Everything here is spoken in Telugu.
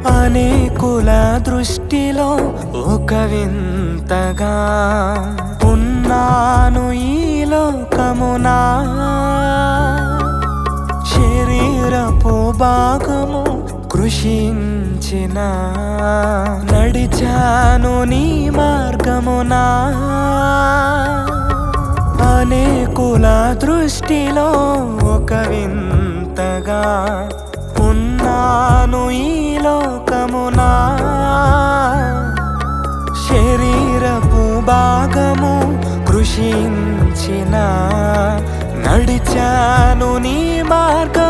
అనేకుల దృష్టిలో ఒక వింతగా ఉన్నాను ఈ లోకమునా. శరీరపు భాగము కృషించిన నడిచాను నీ మార్గమునా. అనేకుల దృష్టిలో ఒక వింతగా ఉన్నాను ఈ లోకమునా. శరీరపు భాగము కృషించిన నడిచాను నీ మార్గం